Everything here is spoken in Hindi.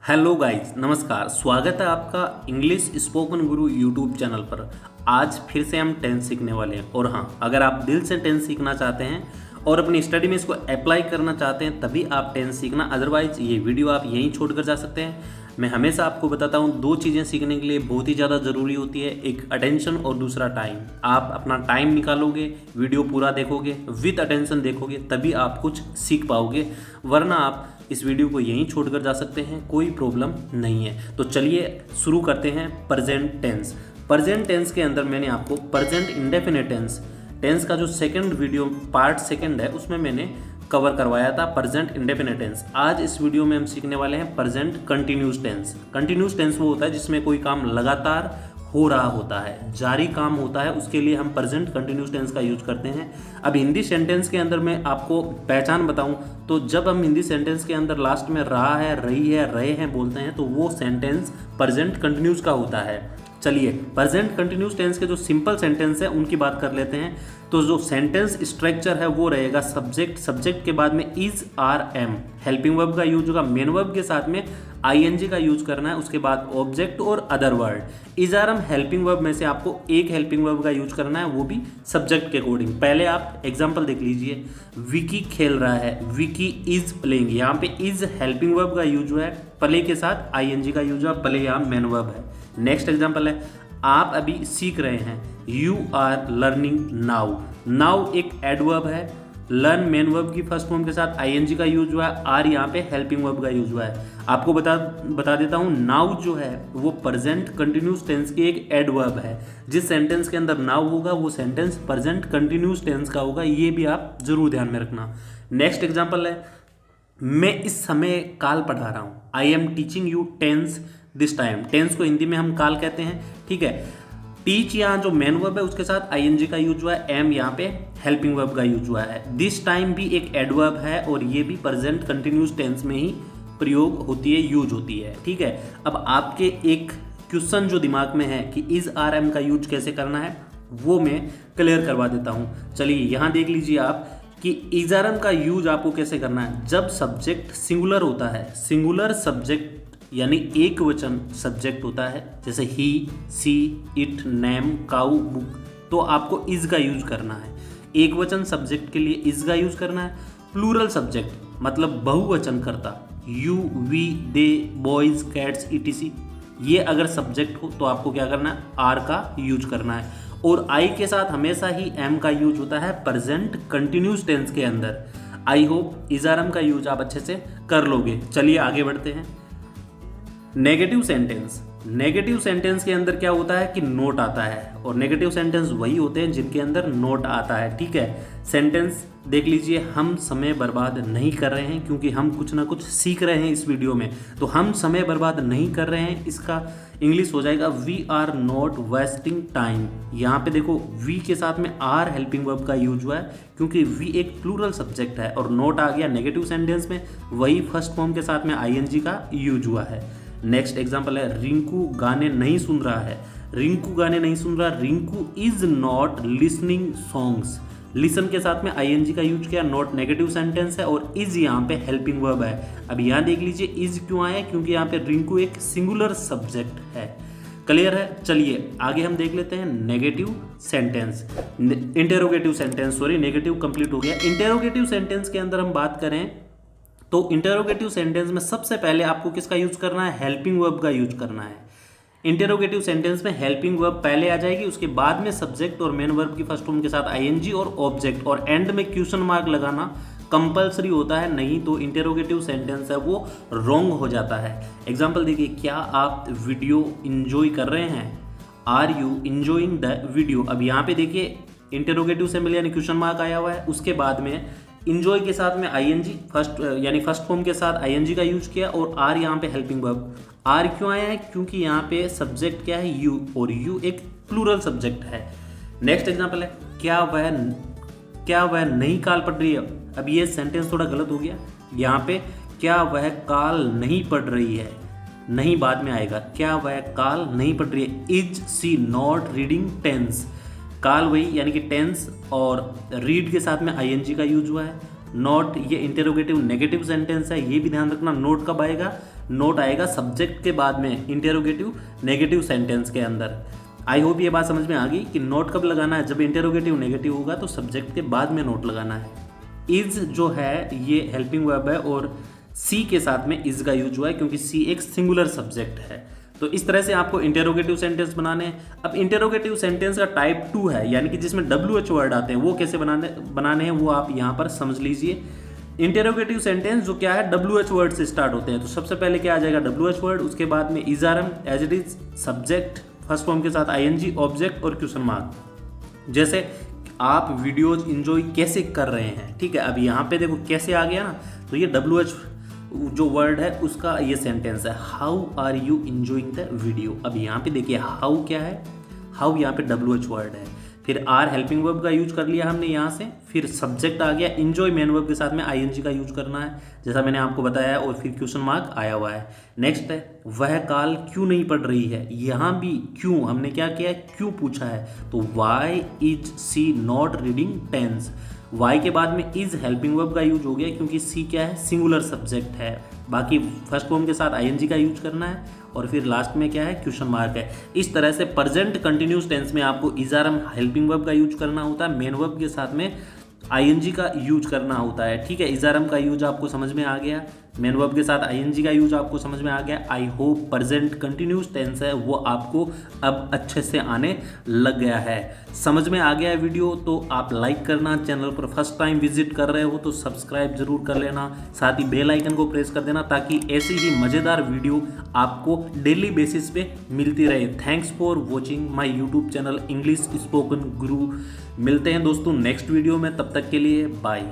हेलो गाइस, नमस्कार। स्वागत है आपका इंग्लिश स्पोकन गुरु यूट्यूब चैनल पर। आज फिर से हम टेंस सीखने वाले हैं। और हाँ, अगर आप दिल से टेंस सीखना चाहते हैं और अपनी स्टडी में इसको अप्लाई करना चाहते हैं तभी आप टेंस सीखना, अदरवाइज ये वीडियो आप यहीं छोड़कर जा सकते हैं। मैं हमेशा आपको बताता हूँ, दो चीज़ें सीखने के लिए बहुत ही ज़्यादा ज़रूरी होती है, एक अटेंशन और दूसरा टाइम। आप अपना टाइम निकालोगे, वीडियो पूरा देखोगे, विद अटेंशन देखोगे, तभी आप कुछ सीख पाओगे, वरना आप इस वीडियो को यहीं छोड़कर जा सकते हैं, कोई प्रॉब्लम नहीं है। तो चलिए शुरू करते हैं। Present tense. प्रेजेंट टेंस के अंदर मैंने आपको प्रेजेंट इंडेफिनिट टेंस का जो सेकंड वीडियो पार्ट सेकंड है उसमें मैंने कवर करवाया था प्रेजेंट इंडेफिनिट टेंस। आज इस वीडियो में हम सीखने वाले हैं present continuous tense. Continuous tense वो होता है जिसमें कोई काम लगातार हो रहा होता है, जारी काम होता है, उसके लिए हम प्रेजेंट कंटिन्यूस टेंस का यूज करते हैं। अब हिंदी सेंटेंस के अंदर मैं आपको पहचान बताऊं तो जब हम हिंदी सेंटेंस के अंदर लास्ट में रहा है, रही है, रहे हैं बोलते हैं तो वो सेंटेंस प्रेजेंट कंटिन्यूस का होता है। चलिए प्रेजेंट कंटिन्यूस टेंस के जो सिंपल सेंटेंस है उनकी बात कर लेते हैं। तो जो सेंटेंस स्ट्रक्चर है वो रहेगा सब्जेक्ट के बाद में is are am, helping verb का यूज होगा, मेन वर्ब के साथ में आईएनजी का यूज करना है, उसके बाद ऑब्जेक्ट और other word. Is are am helping verb में से आपको एक हेल्पिंग वर्ब का यूज करना है, वो भी सब्जेक्ट के अकॉर्डिंग। पहले आप एग्जांपल देख लीजिए, विकी खेल रहा है, विकी इज प्लेइंग, यहाँ पे इज हेल्पिंग वर्ब का यूज हुआ है, प्ले के साथ आईएनजी का यूज हुआ, प्ले यहाँ मेन वर्ब है। नेक्स्ट एग्जांपल है, आप अभी सीख रहे हैं, you are learning now. Now एक एडवर्ब है, लर्न मेन वर्ब की फर्स्ट फॉर्म के साथ आईएनजी का यूज हुआ है, आर यहाँ पे हेल्पिंग वर्ब का यूज हुआ है। आपको बता देता हूँ, नाउ जो है वो प्रेजेंट कंटिन्यूस टेंस की एक एडवर्ब है। जिस सेंटेंस के अंदर नाउ होगा वो सेंटेंस प्रेजेंट कंटिन्यूस टेंस का होगा, ये भी आप जरूर ध्यान में रखना। नेक्स्ट एग्जाम्पल है, मैं इस समय काल पढ़ा रहा हूँ, I am teaching you tense this time. Tense को हिंदी में हम काल कहते हैं, ठीक है। टीच यहाँ जो मेन वर्ब है उसके साथ आईएनजी का यूज हुआ है, एम यहाँ पे हेल्पिंग वर्ब का यूज हुआ है। दिस टाइम भी एक एडवर्ब है और ये भी प्रेजेंट कंटिन्यूस टेंस में ही प्रयोग होती है, यूज होती है, ठीक है। अब आपके एक क्वेश्चन जो दिमाग में है कि इज आर एम का यूज कैसे करना है वो मैं क्लियर करवा देता हूँ। चलिए यहाँ देख लीजिए आप कि इज आर एम का यूज आपको कैसे करना है। जब सब्जेक्ट सिंगुलर होता है, सिंगुलर सब्जेक्ट यानी एक वचन सब्जेक्ट होता है, जैसे ही, सी, इट, नेम, काउ, बुक, तो आपको इज का यूज करना है। एक वचन सब्जेक्ट के लिए इज का यूज करना है। प्लूरल सब्जेक्ट मतलब बहुवचन करता, you, we, they, boys, cats, ETC, ये अगर सब्जेक्ट हो तो आपको क्या करना है, आर का यूज करना है। और आई के साथ हमेशा ही एम का यूज होता है प्रेजेंट कंटिन्यूस टेंस के अंदर। I hope is are am का यूज आप अच्छे से कर लोगे। चलिए आगे बढ़ते हैं। Negative sentence. नेगेटिव सेंटेंस के अंदर क्या होता है कि नोट आता है, और नेगेटिव सेंटेंस वही होते हैं जिनके अंदर नोट आता है, ठीक है। सेंटेंस देख लीजिए, हम समय बर्बाद नहीं कर रहे हैं क्योंकि हम कुछ ना कुछ सीख रहे हैं इस वीडियो में, तो हम समय बर्बाद नहीं कर रहे हैं, इसका इंग्लिश हो जाएगा we are not wasting time. यहाँ पे देखो वी के साथ में आर हेल्पिंग वर्ब का यूज हुआ है क्योंकि वी एक प्लूरल सब्जेक्ट है, और नोट आ गया नेगेटिव सेंटेंस में, वही फर्स्ट फॉर्म के साथ में आईएनजी का यूज हुआ है। नेक्स्ट एग्जाम्पल है, रिंकू गाने नहीं सुन रहा है। रिंकू गाने नहीं सुन रहा, Rinku is not listening songs. Listen के साथ में आईएनजी का यूज किया, नॉट नेगेटिव सेंटेंस है और इज यहाँ पे हेल्पिंग वर्ब है। अब यहाँ देख लीजिए इज क्यों आया, क्योंकि यहाँ पे रिंकू एक सिंगुलर सब्जेक्ट है। क्लियर है। चलिए आगे हम देख लेते हैं negative sentence, interrogative sentence, sorry negative complete हो गया। इंटेरोगेटिव सेंटेंस के अंदर हम बात करें तो इंटेरोगेटिव सेंटेंस में सबसे पहले आपको किसका यूज करना है, हेल्पिंग वर्ब का यूज करना है। इंटेरोगेटिव सेंटेंस में हेल्पिंग वर्ब पहले आ जाएगी, उसके बाद में सब्जेक्ट और मेन वर्ब की फर्स्ट फॉर्म के साथ आईएनजी और ऑब्जेक्ट, और एंड में क्वेश्चन मार्क लगाना कंपलसरी होता है, नहीं तो इंटेरोगेटिव सेंटेंस है वो रॉन्ग हो जाता है। एग्जाम्पल देखिए, क्या आप वीडियो इंजॉय कर रहे हैं, are you enjoying the video. अब यहाँ पे देखिए इंटेरोगेटिव से मिले यानी क्वेश्चन मार्क आया हुआ है, उसके बाद में इंजॉय के साथ में आईएनजी फर्स्ट फॉर्म के साथ आईएनजी का यूज किया, और आर यहाँ पे हेल्पिंग वर्ब। आर क्यों आया है, क्योंकि यहाँ पे सब्जेक्ट क्या है, यू, और यू एक प्लूरल सब्जेक्ट है। नेक्स्ट एग्जांपल है, क्या वह नई काल पढ़ रही है। अब ये सेंटेंस थोड़ा गलत हो गया, यहाँ पे क्या वह काल नहीं पढ़ रही है, नहीं बाद में आएगा, क्या वह काल नहीं पढ़ रही है। Is she not reading tense, काल वही यानी कि टेंस और रीड के साथ में आईएनजी का यूज हुआ है। नॉट ये इंटेरोगेटिव नेगेटिव सेंटेंस है, ये भी ध्यान रखना। नोट कब आएगा, नोट आएगा सब्जेक्ट के बाद में इंटेरोगेटिव नेगेटिव सेंटेंस के अंदर। आई होप ये बात समझ में आ गई कि नोट कब लगाना है, जब इंटेरोगेटिव नेगेटिव होगा तो सब्जेक्ट के बाद में नोट लगाना है। इज जो है ये हेल्पिंग वर्ब है और सी के साथ में इज का यूज हुआ है क्योंकि सी एक सिंगुलर सब्जेक्ट है। तो इस तरह से आपको इंटेरोगेटिव सेंटेंस बनाने हैं। अब इंटेरोगेटिव सेंटेंस का टाइप 2 है, यानी कि जिसमें WH वर्ड आते हैं, वो कैसे बनाने हैं वो आप यहाँ पर समझ लीजिए। इंटेरोगेटिव सेंटेंस जो क्या है WH वर्ड से स्टार्ट होते हैं। तो सबसे पहले क्या आ जाएगा WH वर्ड, उसके बाद में is are am, as it is, subject first form के साथ ING, ऑब्जेक्ट और क्वेश्चन मार्क। जैसे आप वीडियोज इंजॉय कैसे कर रहे हैं, ठीक है। अब यहाँ पे देखो कैसे आ गया ना, तो ये WH जो वर्ड है उसका ये सेंटेंस है, how are you enjoying the video. अब यहाँ पे देखिए हाउ क्या है, हाउ यहाँ पे WH वर्ड है, फिर आर हेल्पिंग वर्ब का यूज कर लिया हमने यहाँ से, फिर सब्जेक्ट आ गया, इंजॉय मेन वर्ब के साथ में ING का यूज करना है जैसा मैंने आपको बताया, और फिर क्वेश्चन मार्क आया हुआ है। नेक्स्ट है वह कॉल क्यों नहीं पढ़ रही है। यहाँ भी क्यों हमने क्या किया है, क्यों पूछा है, तो why is she not reading tense. Why के बाद में इज हेल्पिंग वर्ब का यूज हो गया क्योंकि सी क्या है, सिंगुलर सब्जेक्ट है। बाकी फर्स्ट फॉर्म के साथ ING का यूज करना है और फिर लास्ट में क्या है, क्वेश्चन मार्क है। इस तरह से प्रेजेंट कंटिन्यूस टेंस में आपको is are am helping verb का यूज करना होता है, मेन वर्ब के साथ में ING का यूज करना होता है, ठीक है। इज आर एम का यूज आपको समझ में आ गया, मेन वर्ब के साथ ING का यूज आपको समझ में आ गया। I hope present continuous tense है वो आपको अब अच्छे से आने लग गया है। समझ में आ गया है वीडियो तो आप लाइक करना, चैनल पर फर्स्ट टाइम विजिट कर रहे हो तो सब्सक्राइब जरूर कर लेना, साथ ही बेल आइकन को प्रेस कर देना ताकि ऐसी ही मज़ेदार वीडियो आपको डेली बेसिस पे मिलती रहे। Thanks for watching my YouTube channel English spoken गुरु। मिलते हैं दोस्तों नेक्स्ट वीडियो में, तब तक के लिए बाय।